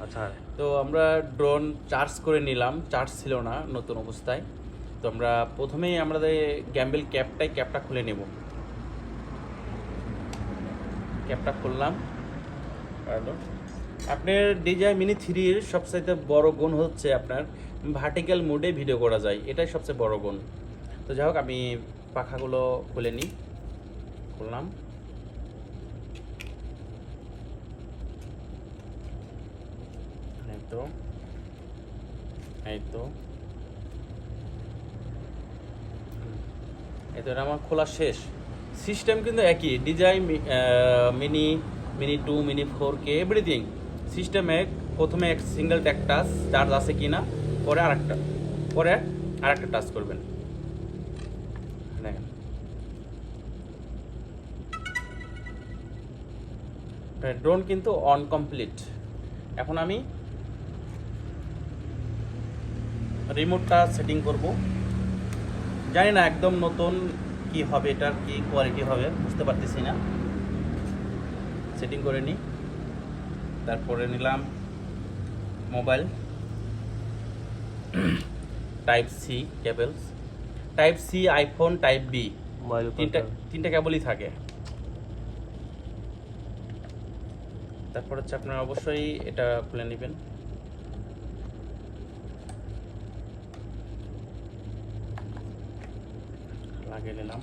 আচ্ছা। তো আমরা ড্রোন চার্জ করে নিলাম, চার্জ ছিল না নতুন অবস্থায়। তো আমরা প্রথমেই আমাদের গ্যাম্বেল ক্যাপটা খুলে নেব। ক্যাপটা খুললাম। আপনার DJI Mini 3 এর সবচাইতে বড় গুণ হচ্ছে আপনার ভার্টিক্যাল মোডে ভিডিও করা যায়, এটাই সবচেয়ে বড় গুণ। তো যাই হোক, আমি পাখাগুলো খুলে নিই। খুললাম। এই তো এটা আমার খোলা শেষ। সিস্টেম কিন্তু একই, DJI mini 2, mini 4K everything system এক। প্রথমে এক সিঙ্গেল ট্যাগ টাচ, চার্জ আছে কি না, পরে আরেকটা টাচ করবেন। দেখেন, ড্রোন কিন্তু অন কমপ্লিট। এখন আমি রিমোটটা সেটিং করব। জানি না একদম নতুন কি হবে, এটার কি কোয়ালিটি হবে বুঝতে পারতেছি না। সেটিং করে নিই। তারপরে নিলাম mobile, type C cables, type C, iPhone, type B, তিনটা কেবলই থাকে। তারপর হচ্ছে আপনারা অবশ্যই এটা খুলে নেবেন। লাগিয়ে নিলাম।